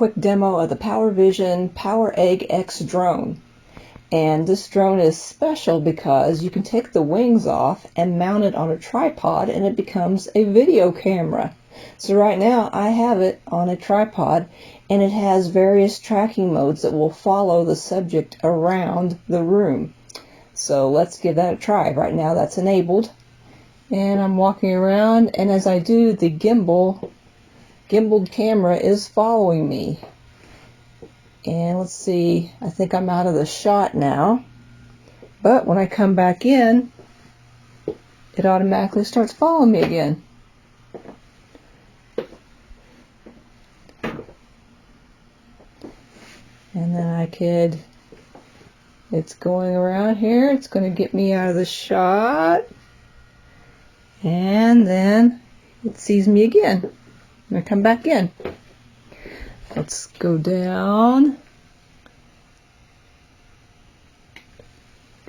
quick demo of the PowerVision PowerEggX drone. And this drone is special because you can take the wings off and mount it on a tripod and it becomes a video camera. So right now I have it on a tripod and it has various tracking modes that will follow the subject around the room. So let's give that a try. Right now that's enabled and I'm walking around, and as I do, the gimbaled camera is following me. And let's see, I think I'm out of the shot now, but when I come back in, it automatically starts following me again. And then it's going around here, it's going to get me out of the shot, and then it sees me again. And I come back in. Let's go down,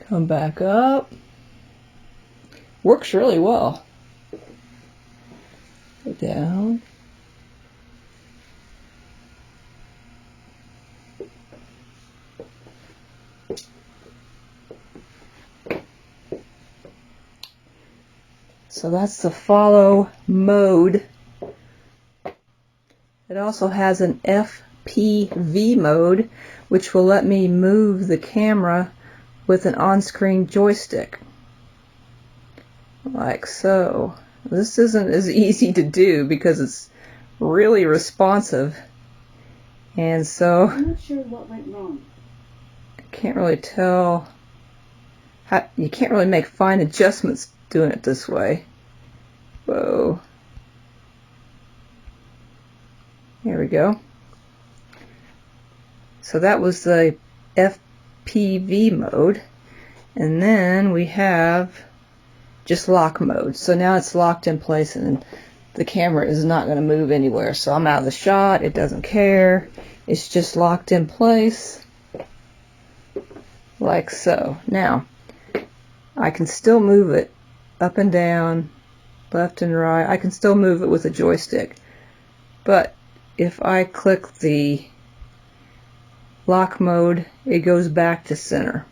come back up. Works really well. Go down. So that's the follow mode. It also has an FPV mode, which will let me move the camera with an on-screen joystick, like so. This isn't as easy to do because it's really responsive, and so I'm not sure what went wrong. I can't really tell how, you can't really make fine adjustments doing it this way. Whoa. There we go. So that was the FPV mode. And then we have just lock mode. So now it's locked in place and the camera is not going to move anywhere. So I'm out of the shot. It doesn't care. It's just locked in place like so. Now I can still move it up and down, left and right. I can still move it with a joystick. But if I click the lock mode, it goes back to center.